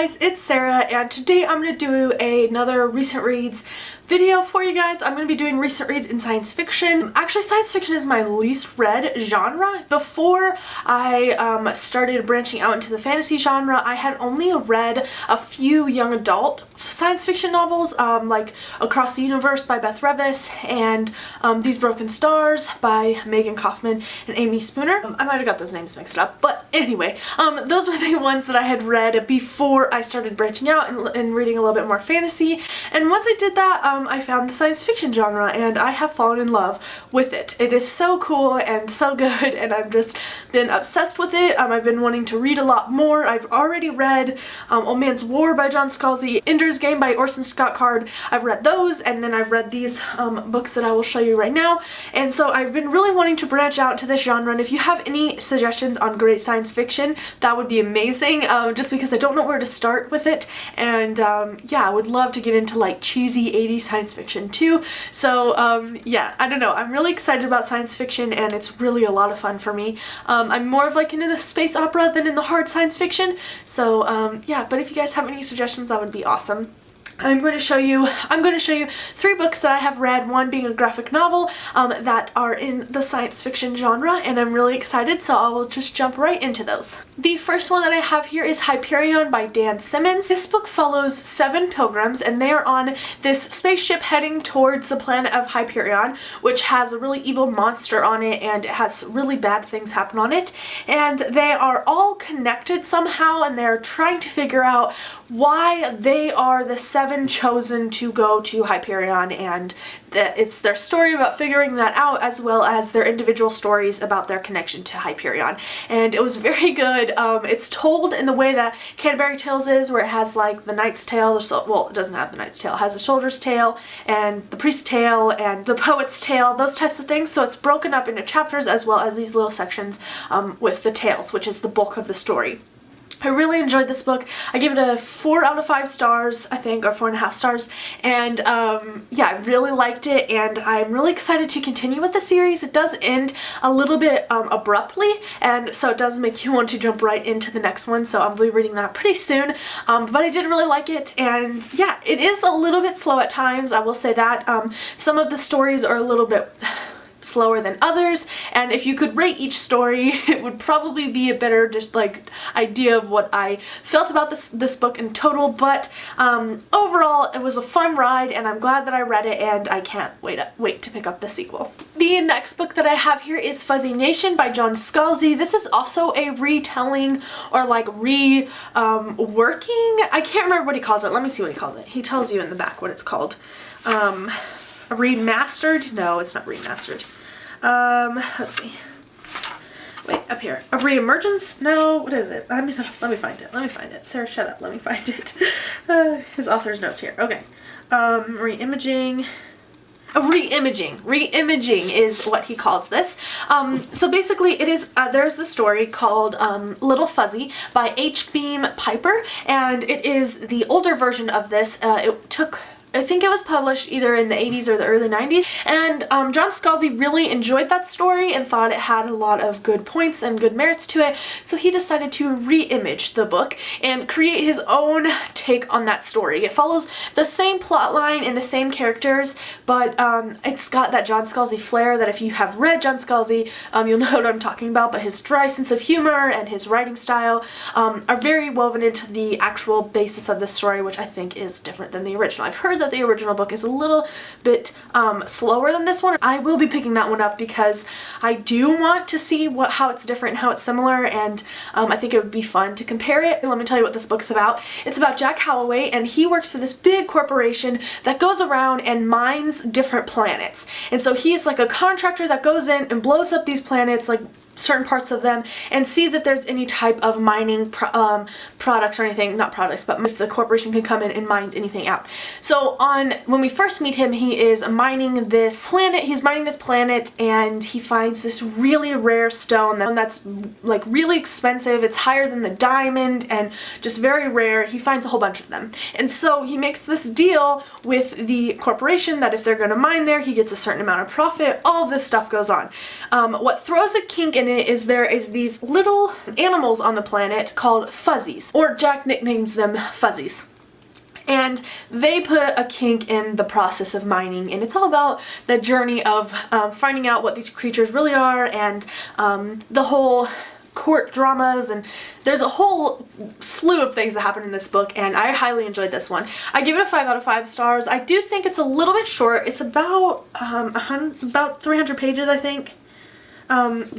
guys, it's Sarah, and today I'm going to do another recent reads video for you guys. I'm going to be doing recent reads in science fiction. Actually, science fiction is my least read genre. Before I started branching out into the fantasy genre, I had only read a few young adult science fiction novels, like Across the Universe by Beth Revis and These Broken Stars by Megan Kaufman and Amy Spooner. I might have got those names mixed up, but anyway, those were the ones that I had read before I started branching out and reading a little bit more fantasy. And once I did that, I found the science fiction genre and I have fallen in love with it. It is so cool and so good, and I've just been obsessed with it. I've been wanting to read a lot more. I've already read Old Man's War by John Scalzi, Ender's Game by Orson Scott Card. I've read those, and then I've read these books that I will show you right now. And so I've been really wanting to branch out to this genre, and if you have any suggestions on great science fiction, that would be amazing, just because I don't know where to start with it. And yeah, I would love to get into like cheesy 80s science fiction too. So yeah, I don't know, I'm really excited about science fiction and it's really a lot of fun for me. I'm more of like into the space opera than in the hard science fiction. So yeah, but if you guys have any suggestions, that would be awesome. I'm going to show you 3 books that I have read, one being a graphic novel, that are in the science fiction genre, and I'm really excited, so I'll just jump right into those. The first one that I have here is Hyperion by Dan Simmons. This book follows 7 pilgrims, and they are on this spaceship heading towards the planet of Hyperion, which has a really evil monster on it, and it has really bad things happen on it, and they are all connected somehow, and they're trying to figure out why they are the 7 chosen to go to Hyperion, and it's their story about figuring that out, as well as their individual stories about their connection to Hyperion. And it was very good. It's told in the way that Canterbury Tales is, where it has like the Knight's Tale, well, it doesn't have the Knight's Tale, it has the Soldier's Tale and the Priest's Tale and the Poet's Tale, those types of things. So it's broken up into chapters as well as these little sections with the tales, which is the bulk of the story. I really enjoyed this book. I gave it a 4 out of 5 stars, I think, or 4.5 stars, and yeah, I really liked it, and I'm really excited to continue with the series. It does end a little bit abruptly, and so it does make you want to jump right into the next one, so I'll be reading that pretty soon, but I did really like it, and yeah, it is a little bit slow at times, I will say that. Some of the stories are a little bit slower than others, and if you could rate each story, it would probably be a better just like idea of what I felt about this book in total. But overall, it was a fun ride, and I'm glad that I read it, and I can't wait to pick up the sequel. The next book that I have here is Fuzzy Nation by John Scalzi. This is also a retelling, or like working. I can't remember what he calls it. Let me see what he calls it. He tells you in the back what it's called. A remastered? No, it's not remastered. Let's see. Wait, up here. A reemergence? No, what is it? Let me find it. Let me find it. Sarah, shut up. Let me find it. His author's notes here. Okay. Reimaging. Reimaging is what he calls this. So basically it is, there's the story called Little Fuzzy by H. Beam Piper, and it is the older version of this. I think it was published either in the 80s or the early 90s, and John Scalzi really enjoyed that story and thought it had a lot of good points and good merits to it, so he decided to re-image the book and create his own take on that story. It follows the same plot line and the same characters, but it's got that John Scalzi flair that if you have read John Scalzi, you'll know what I'm talking about, but his dry sense of humor and his writing style are very woven into the actual basis of the story, which I think is different than the original. I've heard that the original book is a little bit slower than this one. I will be picking that one up because I do want to see how it's different and how it's similar, and I think it would be fun to compare it. Let me tell you what this book's about. It's about Jack Holloway, and he works for this big corporation that goes around and mines different planets. And so he is like a contractor that goes in and blows up these planets, like certain parts of them, and sees if there's any type of mining products or anything, not products, but if the corporation can come in and mine anything out. So when we first meet him, he is mining this planet, and he finds this really rare stone that's like really expensive. It's higher than the diamond and just very rare. He finds a whole bunch of them, and so he makes this deal with the corporation that if they're going to mine there, he gets a certain amount of profit. All this stuff goes on. What throws a kink in it is there is these little animals on the planet called fuzzies, or Jack nicknames them fuzzies. And they put a kink in the process of mining, and it's all about the journey of finding out what these creatures really are, and the whole court dramas, and there's a whole slew of things that happen in this book, and I highly enjoyed this one. I give it a 5 out of 5 stars. I do think it's a little bit short. It's about about 300 pages, I think.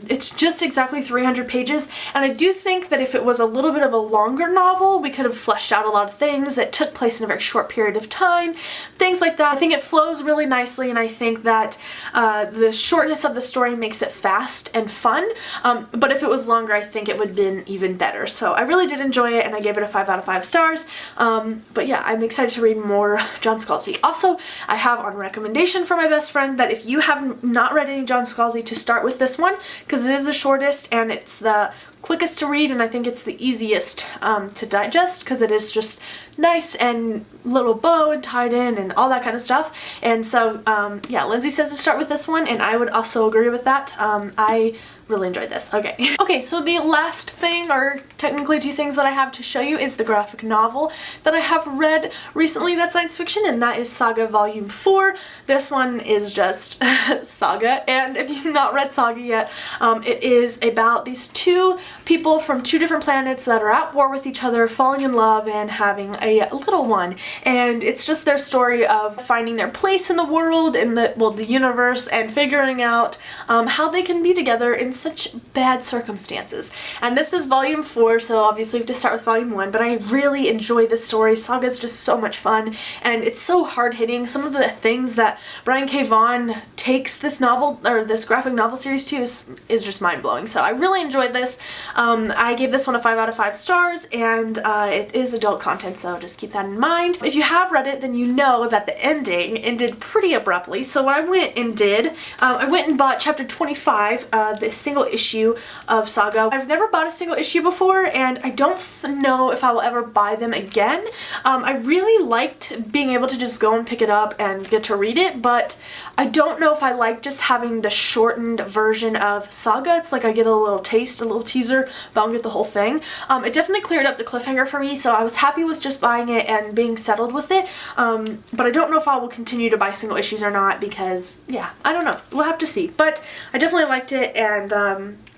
It's just exactly 300 pages, and I do think that if it was a little bit of a longer novel, we could have fleshed out a lot of things. It took place in a very short period of time, things like that. I think it flows really nicely, and I think that the shortness of the story makes it fast and fun, but if it was longer, I think it would have been even better. So I really did enjoy it, and I gave it a 5 out of 5 stars, but yeah, I'm excited to read more John Scalzi. Also, I have on recommendation from my best friend that if you have not read any John Scalzi, to start with this one, because it is the shortest and it's the quickest to read, and I think it's the easiest to digest, because it is just nice and little bow and tied in and all that kind of stuff. And so yeah, Lindsay says to start with this one, and I would also agree with that. I really enjoyed this. Okay, so the last thing, or technically two things that I have to show you, is the graphic novel that I have read recently that's science fiction, and that is Saga Volume 4. This one is just Saga, and if you've not read Saga yet, it is about these two people from two different planets that are at war with each other, falling in love, and having a little one. And it's just their story of finding their place in the world, in the universe, and figuring out how they can be together in such bad circumstances. And this is volume 4, so obviously we have to start with volume 1, but I really enjoy this story. Saga is just so much fun, and it's so hard-hitting. Some of the things that Brian K. Vaughan takes this novel, or this graphic novel series to, is just mind-blowing. So I really enjoyed this. I gave this one a 5 out of 5 stars, and it is adult content, so just keep that in mind. If you have read it, then you know that the ending ended pretty abruptly. So what I went and did, I went and bought chapter 25, the single issue of Saga. I've never bought a single issue before, and I don't know if I will ever buy them again. I really liked being able to just go and pick it up and get to read it, but I don't know if I like just having the shortened version of Saga. It's like I get a little taste, a little teaser, but I don't get the whole thing. It definitely cleared up the cliffhanger for me, so I was happy with just buying it and being settled with it, but I don't know if I will continue to buy single issues or not, because, yeah, I don't know. We'll have to see. But I definitely liked it, and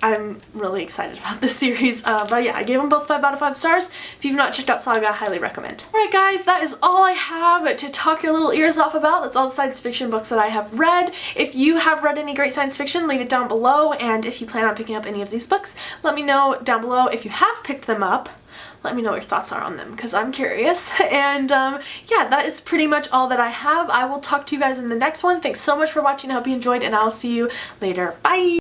I'm really excited about this series. But yeah, I gave them both 5 out of 5 stars. If you've not checked out Saga, I highly recommend. Alright guys, that is all I have to talk your little ears off about. That's all the science fiction books that I have read. If you have read any great science fiction, leave it down below, and if you plan on picking up any of these books, let me know down below. If you have picked them up, let me know what your thoughts are on them, because I'm curious. And yeah, that is pretty much all that I have. I will talk to you guys in the next one. Thanks so much for watching. I hope you enjoyed, and I'll see you later. Bye!